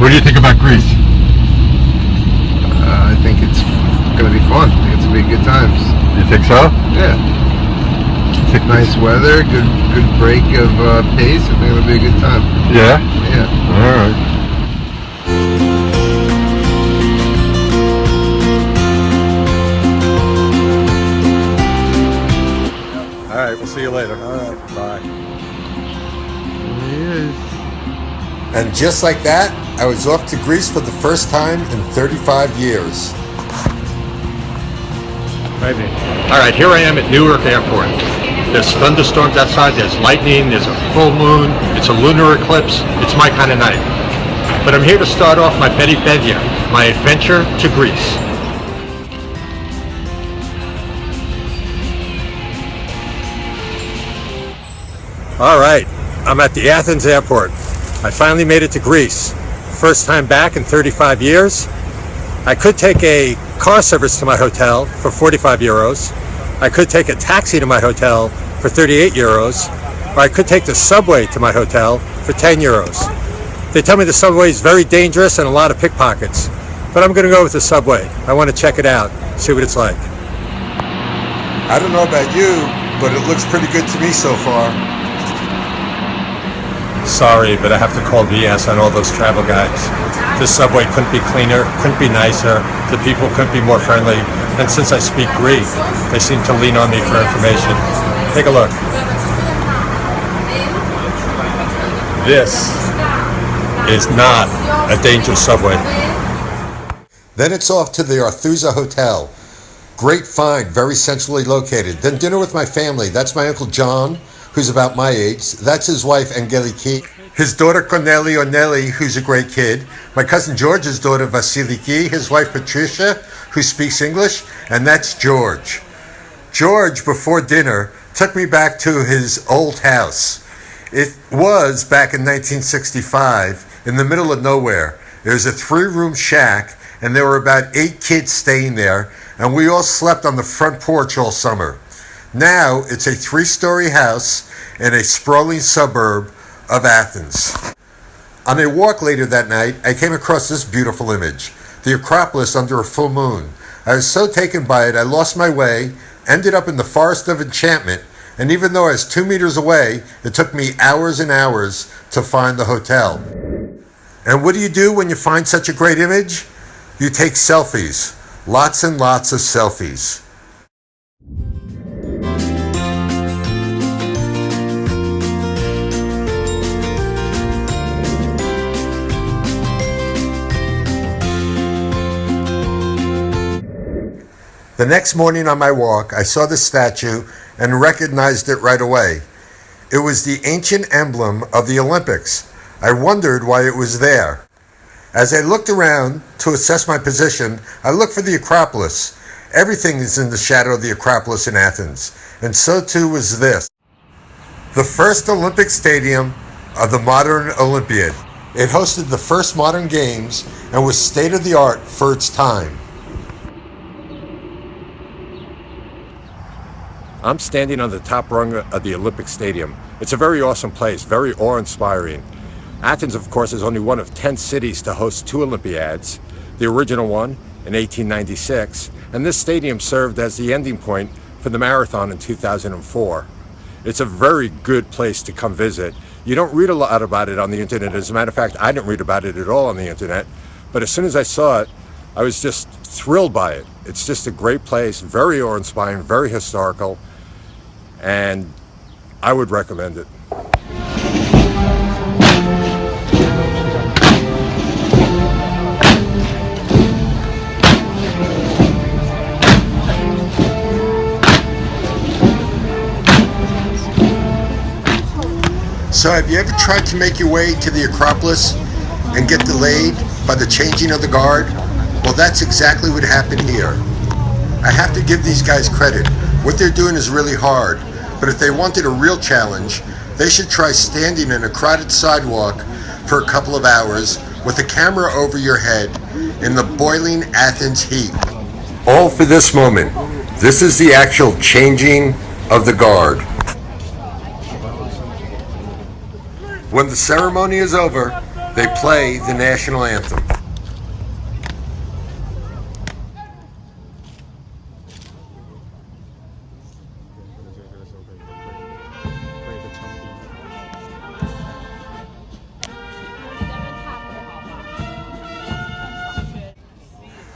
What do you think about Greece? I think it's going to be fun. I think it's going to be good times. You think so? Yeah. Nice weather, good break of pace. I think it'll be a good time. Yeah? Yeah. All right. All right, we'll see you later. All right, bye. There he is. And just like that, I was off to Greece for the first time in 35 years. Maybe. All right, here I am at Newark Airport. There's thunderstorms outside, there's lightning, there's a full moon, it's a lunar eclipse. It's my kind of night. But I'm here to start off my Betty Bedia, my adventure to Greece. All right, I'm at the Athens airport. I finally made it to Greece. First time back in 35 years. I could take a car service to my hotel for 45 euros. I could take a taxi to my hotel for 38 euros. Or I could take the subway to my hotel for 10 euros. They tell me the subway is very dangerous and a lot of pickpockets. But I'm going to go with the subway. I want to check it out, see what it's like. I don't know about you, but it looks pretty good to me so far. Sorry, but I have to call BS on all those travel guides. The subway couldn't be cleaner, couldn't be nicer, the people couldn't be more friendly, and since I speak Greek, they seem to lean on me for information. Take a look. This is not a dangerous subway. Then it's off to the Arthusa Hotel. Great find, very centrally located. Then dinner with my family. That's my Uncle John, who's about my age. That's his wife, Angeliki. His daughter, Cornelia or Nelly, who's a great kid. My cousin George's daughter, Vasiliki. His wife, Patricia, who speaks English. And that's George. George, before dinner, took me back to his old house. It was, back in 1965, in the middle of nowhere. There was a 3-room shack, and there were about 8 kids staying there, and we all slept on the front porch all summer. Now, it's a 3-story house in a sprawling suburb of Athens. On a walk later that night, I came across this beautiful image, the Acropolis under a full moon. I was so taken by it, I lost my way, ended up in the Forest of Enchantment, and even though I was 2 meters away, it took me hours and hours to find the hotel. And what do you do when you find such a great image? You take selfies. Lots and lots of selfies. The next morning on my walk, I saw the statue and recognized it right away. It was the ancient emblem of the Olympics. I wondered why it was there. As I looked around to assess my position, I looked for the Acropolis. Everything is in the shadow of the Acropolis in Athens, and so too was this. The first Olympic stadium of the modern Olympiad. It hosted the first modern games and was state-of-the-art for its time. I'm standing on the top rung of the Olympic Stadium. It's a very awesome place, very awe-inspiring. Athens, of course, is only one of 10 cities to host 2 Olympiads. The original one in 1896, and this stadium served as the ending point for the marathon in 2004. It's a very good place to come visit. You don't read a lot about it on the internet. As a matter of fact, I didn't read about it at all on the internet. But as soon as I saw it, I was just thrilled by it. It's just a great place, very awe-inspiring, very historical, and I would recommend it. So have you ever tried to make your way to the Acropolis and get delayed by the changing of the guard? Well, that's exactly what happened here. I have to give these guys credit. What they're doing is really hard, but if they wanted a real challenge, they should try standing in a crowded sidewalk for a couple of hours with a camera over your head in the boiling Athens heat. All for this moment. This is the actual changing of the guard. When the ceremony is over, they play the national anthem.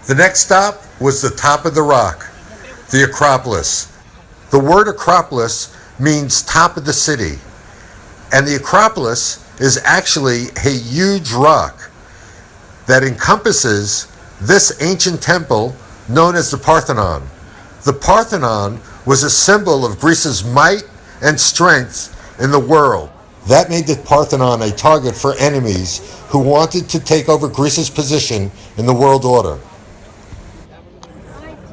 The next stop was the top of the rock, the Acropolis. The word Acropolis means top of the city, and the Acropolis is actually a huge rock that encompasses this ancient temple known as the Parthenon. The Parthenon was a symbol of Greece's might and strength in the world. That made the Parthenon a target for enemies who wanted to take over Greece's position in the world order.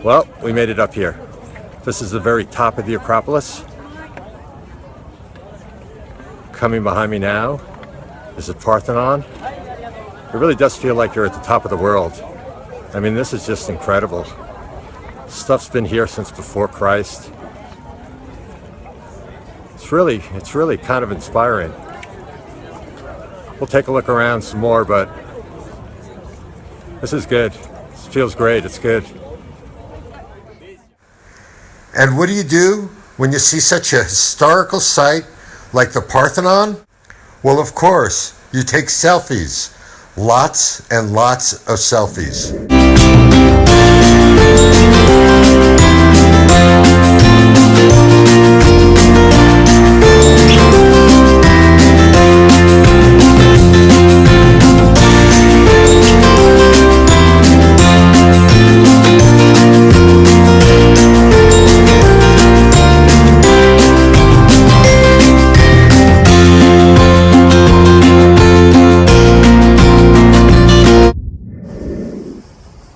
Well, we made it up here. This is the very top of the Acropolis. Coming behind me now is the Parthenon. It really does feel like you're at the top of the world. I mean, this is just incredible. Stuff's been here since before Christ. It's really kind of inspiring. We'll take a look around some more, but this is good. This feels great. It's good. And what do when you see such a historical site like the Parthenon? Well, of course, you take selfies. Lots and lots of selfies.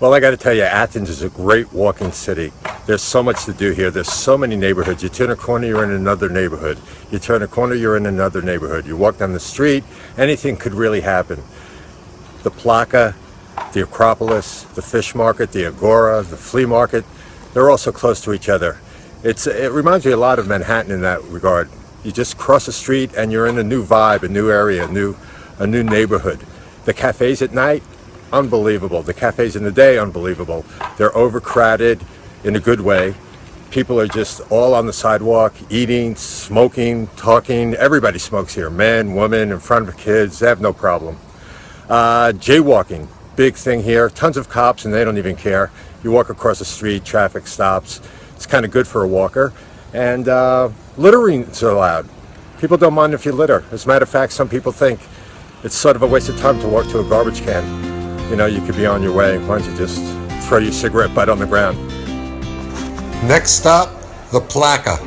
Well, I got to tell you, Athens is a great walking city. There's so much to do here. There's so many neighborhoods. You turn a corner, you're in another neighborhood. You turn a corner, you're in another neighborhood. You walk down the street, anything could really happen. The Plaka, the Acropolis, the fish market, the Agora, the flea market, they're all so close to each other. It reminds me a lot of Manhattan in that regard. You just cross the street and you're in a new vibe, a new area, a new neighborhood. The cafes at night, unbelievable. The cafes in the day, unbelievable. They're overcrowded in a good way. People are just all on the sidewalk, eating, smoking, talking. Everybody smokes here. Men, women, in front of kids. They have no problem. Jaywalking, big thing here. Tons of cops and they don't even care. You walk across the street, traffic stops. It's kind of good for a walker. And littering's allowed. People don't mind if you litter. As a matter of fact, some people think it's sort of a waste of time to walk to a garbage can. You know, you could be on your way. Why don't you just throw your cigarette butt on the ground? Next stop, the Plaka.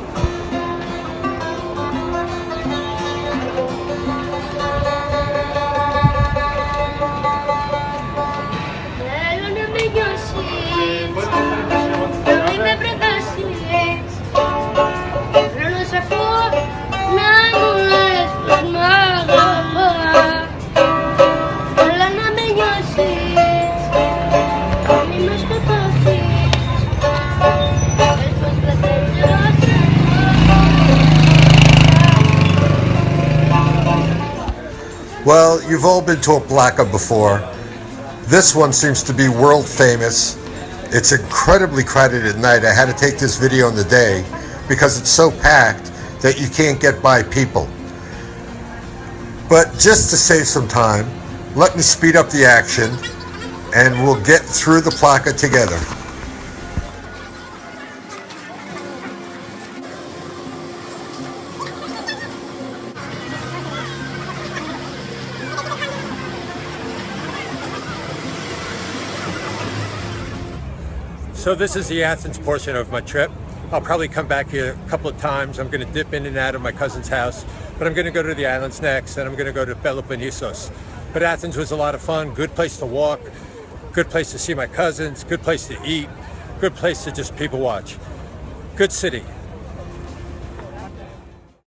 Well, you've all been to a Plaka before. This one seems to be world famous. It's incredibly crowded at night. I had to take this video in the day because it's so packed that you can't get by people. But just to save some time, let me speed up the action and we'll get through the Plaka together. So this is the Athens portion of my trip. I'll probably come back here a couple of times. I'm going to dip in and out of my cousin's house, but I'm going to go to the islands next, and I'm going to go to Peloponnesos. But Athens was a lot of fun, good place to walk, good place to see my cousins, good place to eat, good place to just people watch. Good city.